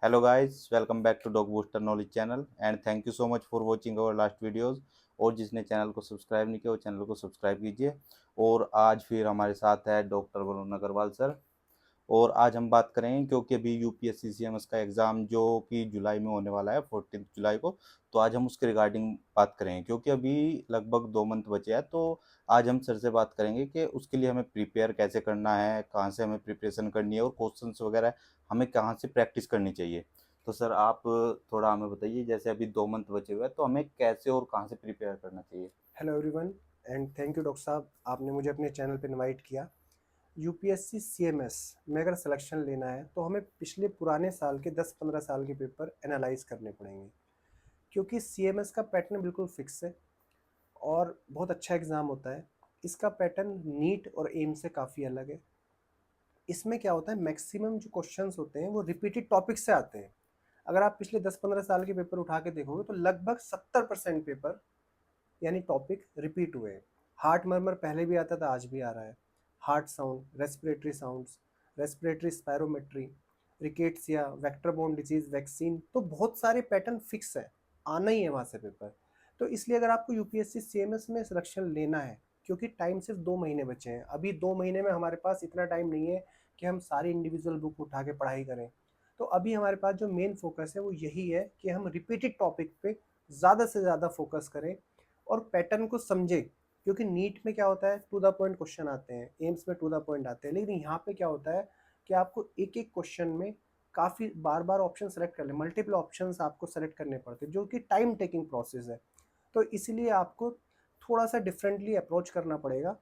Hello guys, welcome back to Dog Booster Knowledge channel and thank you so much for watching our last videos। और जिसने channel को subscribe नहीं किया वो channel को subscribe कीजिए। और आज फिर हमारे साथ है डॉक्टर वरुण अग्रवाल सर। और आज हम बात करेंगे क्योंकि अभी यूपीएससी सीएमएस का एग्ज़ाम जो कि जुलाई में होने वाला है 14 जुलाई को। तो आज हम उसके रिगार्डिंग बात करेंगे क्योंकि अभी लगभग 2 मंथ बचे हैं। तो आज हम सर से बात करेंगे कि उसके लिए हमें प्रिपेयर कैसे करना है, कहाँ से हमें प्रिपरेशन करनी है और क्वेश्चंस वगैरह हमें कहाँ से प्रैक्टिस करनी चाहिए। तो सर आप थोड़ा हमें बताइए, जैसे अभी 2 मंथ बचे हुए हैं तो हमें कैसे और कहाँ से प्रिपेयर करना चाहिए। Hello everyone and thank you doctor साहब, आपने मुझे अपने चैनल पर इनवाइट किया। यूपीएससी सीएमएस में अगर सिलेक्शन लेना है तो हमें पिछले पुराने साल के 10-15 साल के पेपर एनालाइज करने पड़ेंगे, क्योंकि सीएमएस का पैटर्न बिल्कुल फिक्स है और बहुत अच्छा एग्ज़ाम होता है। इसका पैटर्न नीट और एम से काफ़ी अलग है। इसमें क्या होता है, मैक्सिमम जो क्वेश्चंस होते हैं वो रिपीटेड टॉपिक से आते हैं। अगर आप पिछले 10-15 साल के पेपर उठा के देखोगे तो लगभग 70% पेपर यानी टॉपिक रिपीट हुए हैं। हार्ट मर्मर पहले भी आता था, आज भी आ रहा है। Heart sound, respiratory sounds, respiratory spirometry, rickettsia, vector borne disease, vaccine, तो बहुत सारे पैटर्न फिक्स है, आना ही है वहाँ से पेपर। तो इसलिए अगर आपको यूपीएससी सीएमएस में सिलेक्शन लेना है, क्योंकि टाइम सिर्फ 2 महीने बचे हैं, अभी 2 महीने में हमारे पास इतना टाइम नहीं है कि हम सारी इंडिविजुअल बुक उठा के पढ़ाई करें। तो अभी हमारे पास जो मेन फोकस है वो यही है कि हम रिपीटेड टॉपिक पे ज़्यादा से ज़्यादा फोकस करें और पैटर्न को समझे। क्योंकि नीट में क्या होता है, टू द पॉइंट क्वेश्चन आते हैं, एम्स में टू द पॉइंट आते हैं, लेकिन यहाँ पे क्या होता है कि आपको एक एक क्वेश्चन में काफ़ी बार बार ऑप्शन सेलेक्ट कर ले, मल्टीपल ऑप्शंस आपको सेलेक्ट करने पड़ते हैं, जो कि टाइम टेकिंग प्रोसेस है। तो इसीलिए आपको थोड़ा सा डिफरेंटली अप्रोच करना पड़ेगा।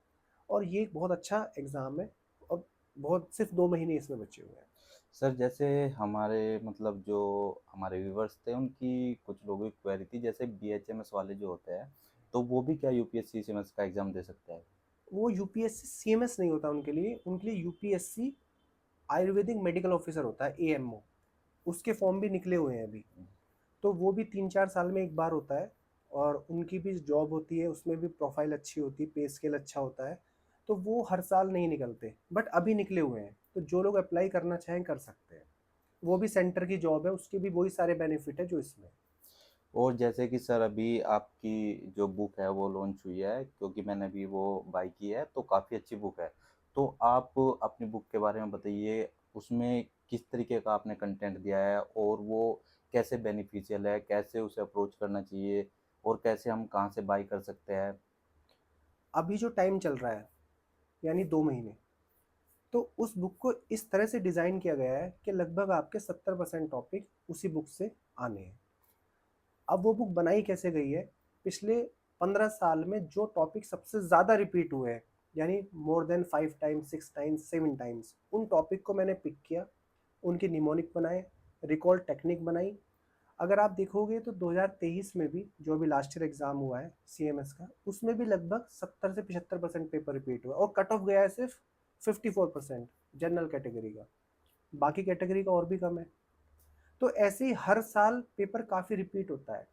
और ये एक बहुत अच्छा एग्ज़ाम है और बहुत सिर्फ 2 महीने इसमें बचे हुए हैं। सर जैसे हमारे मतलब जो हमारे व्यूवर्स थे उनकी कुछ लोगों की क्वेरी थी, जैसे बीएचएमएस वाले जो होते हैं तो वो भी क्या यूपीएससी सीएमएस का एग्जाम दे सकते हैं। वो यूपीएससी सीएमएस नहीं होता उनके लिए यूपीएससी आयुर्वेदिक मेडिकल ऑफिसर होता है, एएमओ। उसके फॉर्म भी निकले हुए हैं अभी। तो वो भी 3-4 साल में एक बार होता है और उनकी भी जॉब होती है, उसमें भी प्रोफाइल अच्छी होती है, पे स्केल अच्छा होता है। तो वो हर साल नहीं निकलते, बट अभी निकले हुए हैं, तो जो लोग अप्लाई करना चाहें कर सकते हैं। वो भी सेंटर की जॉब है, उसके भी वही सारे बेनिफिट है जो इसमें है। और जैसे कि सर अभी आपकी जो बुक है वो लॉन्च हुई है, क्योंकि मैंने अभी वो बाई की है तो काफ़ी अच्छी बुक है। तो आप अपनी बुक के बारे में बताइए, उसमें किस तरीके का आपने कंटेंट दिया है और वो कैसे बेनिफिशियल है, कैसे उसे अप्रोच करना चाहिए और कैसे हम कहाँ से बाई कर सकते हैं। अभी जो टाइम चल रहा है यानी 2 महीने, तो उस बुक को इस तरह से डिज़ाइन किया गया है कि लगभग आपके 70% टॉपिक उसी बुक से आने हैं। अब वो बुक बनाई कैसे गई है, पिछले 15 साल में जो टॉपिक सबसे ज़्यादा रिपीट हुए हैं, यानी more than 5 times, 6 times, 7 times, उन टॉपिक को मैंने पिक किया, उनके निमोनिक बनाए, रिकॉल टेक्निक बनाई। अगर आप देखोगे तो 2023 में भी जो अभी लास्ट ईयर एग्जाम हुआ है सीएमएस का, उसमें भी लगभग 70 से 75% पेपर रिपीट हुआ और कट ऑफ गया है सिर्फ 54% जनरल कैटेगरी का। बाकी कैटेगरी का और भी कम है। तो ऐसे ही हर साल पेपर काफ़ी रिपीट होता है।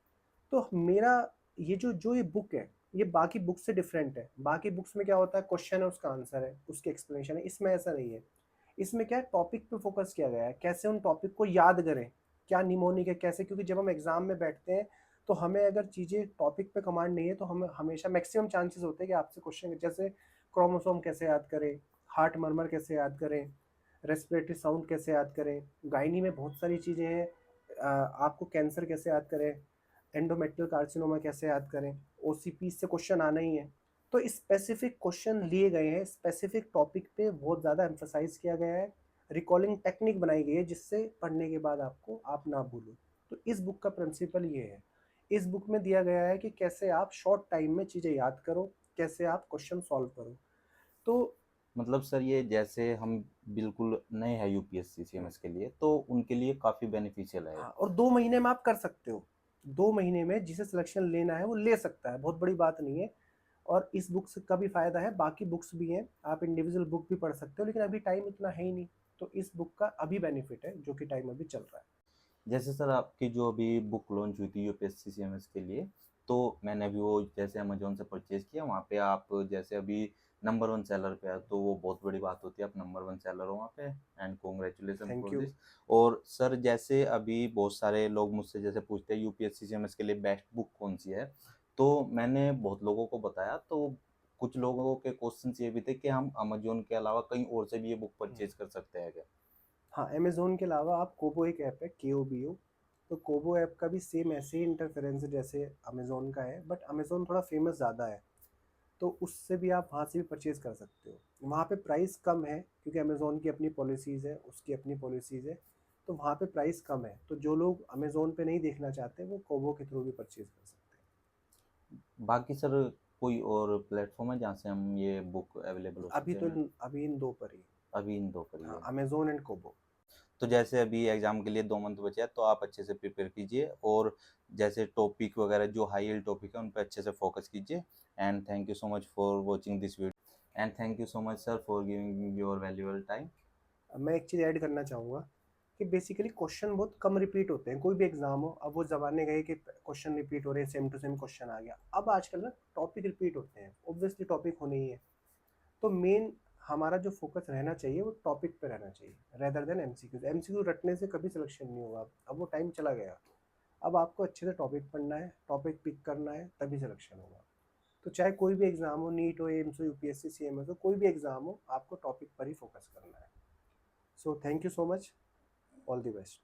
तो मेरा ये जो जो ये बुक है, ये बाकी बुक से डिफरेंट है। बाकी बुक्स में क्या होता है, क्वेश्चन है, उसका आंसर है, उसकी एक्सप्लेनेशन है। इसमें ऐसा नहीं है। इसमें क्या है, टॉपिक पे फोकस किया गया है, कैसे उन टॉपिक को याद करें, क्या निमोनिक है कैसे, क्योंकि जब हम एग्जाम में बैठते हैं तो हमें अगर चीज़ें टॉपिक पे कमांड नहीं है तो हमें हमेशा मैक्सिमम चांसेस होते हैं कि आपसे क्वेश्चन, जैसे क्रोमोसोम कैसे याद करें, हार्ट मर्मर कैसे याद करें, रेस्पिरेटरी साउंड कैसे याद करें, गायनी में बहुत सारी चीज़ें हैं, आपको कैंसर कैसे याद करें, एंडोमेट्रियल कार्सिनोमा कैसे याद करें, ओसीपी से क्वेश्चन आना ही है। तो स्पेसिफिक क्वेश्चन लिए गए हैं, स्पेसिफिक टॉपिक पे बहुत ज़्यादा एम्फोसाइज किया गया है, रिकॉलिंग टेक्निक बनाई गई है जिससे पढ़ने के बाद आपको आप ना भूलो। तो इस बुक का प्रिंसिपल ये है। इस बुक में दिया गया है कि कैसे आप शॉर्ट टाइम में चीज़ें याद करो, कैसे आप क्वेश्चन सॉल्व करो। तो मतलब सर ये जैसे हम बिल्कुल नए हैं यूपीएससी सीएमएस के लिए तो उनके लिए काफ़ी बेनिफिशियल है। हाँ, और 2 महीने में आप कर सकते हो। 2 महीने में जिसे सिलेक्शन लेना है वो ले सकता है, बहुत बड़ी बात नहीं है। और इस बुक से का भी फ़ायदा है, बाकी बुक्स भी हैं, आप इंडिविजुअल बुक भी पढ़ सकते हो, लेकिन अभी टाइम इतना है ही नहीं। तो इस बुक का अभी बेनिफिट है, जो कि टाइम अभी चल रहा है। जैसे सर आपकी जो अभी बुक लॉन्च हुई थी यूपीएससी सीएमएस के लिए, तो मैंने अभी वो जैसे अमेजोन से परचेज़ किया, वहाँ पे आप जैसे अभी नंबर 1 सेलर पे है, तो वो बहुत बड़ी बात होती है, आप नंबर 1 सेलर हो वहाँ पे, and congratulation thank for you. This. और सर जैसे अभी बहुत सारे लोग मुझसे जैसे पूछते हैं यूपीएससी सीएमएस के लिए बेस्ट बुक कौन-सी है? तो मैंने बहुत लोगों को बताया, तो कुछ लोगों के क्वेश्चन्स ये भी थे कि हम अमेज़न के अलावा कहीं और से भी ये बुक परचेज़ कर सकते हैं क्या? हाँ, अमेज़न के अलावा आप कोबो एक ऐप है, KOBO, तो कोबो ऐप का भी सेम ऐसे ही इंटरफेरेंस है जैसे अमेज़न का है, बट अमेज़न थोड़ा फेमस ज़्यादा है, तो उससे भी आप वहाँ से भी परचेज़ कर सकते हो। वहाँ पे प्राइस कम है क्योंकि अमेज़न की अपनी पॉलिसीज़ है, उसकी अपनी पॉलिसीज़ है, तो वहाँ पे प्राइस कम है। तो जो लोग अमेज़न पे नहीं देखना चाहते, वो कोबो के थ्रू भी परचेज़ कर सकते बाकी सर कोई और प्लेटफ़ॉर्म है जहाँ से हम ये बुक अवेलेबल हो हैं। सकते हैं? अभी इन 2 पर ही। अभी इन 2 पर ही हाँ, है। Amazon and Kobo. तो जैसे अभी एग्ज़ाम के लिए 2 मंथ बचे हैं, तो आप अच्छे से प्रिपेयर कीजिए और जैसे टॉपिक वगैरह जो हाई यील्ड टॉपिक है, उन पे अच्छे से फ़ोकस कीजिए। And thank you so much for watching this video and thank you so much sir for giving your valuable time. अब मैं एक चीज़ ऐड करना चाहूँगा कि बेसिकली क्वेश्चन बहुत कम रिपीट होते हैं, कोई भी एग्जाम हो। अब वो ज़माने गए कि क्वेश्चन रिपीट हो रहे हैं, सेम टू सेम क्वेश्चन आ गया। अब आजकल ना टॉपिक रिपीट होते हैं, ऑब्वियसली टॉपिक होने ही है। तो मेन हमारा जो फोकस रहना चाहिए वो टॉपिक पे रहना चाहिए, रेदर देन एमसीक्यू। एमसीक्यू रटने से कभी सिलेक्शन नहीं होगा, अब वो टाइम चला गया। अब आपको अच्छे से टॉपिक पढ़ना है, टॉपिक पिक करना है, तभी सिलेक्शन होगा। तो चाहे कोई भी एग्जाम हो, नीट हो, एम्स हो, यूपीएससी सीएमएस हो, कोई भी एग्जाम हो, आपको टॉपिक पर ही फोकस करना है। So thank you so much, all the best.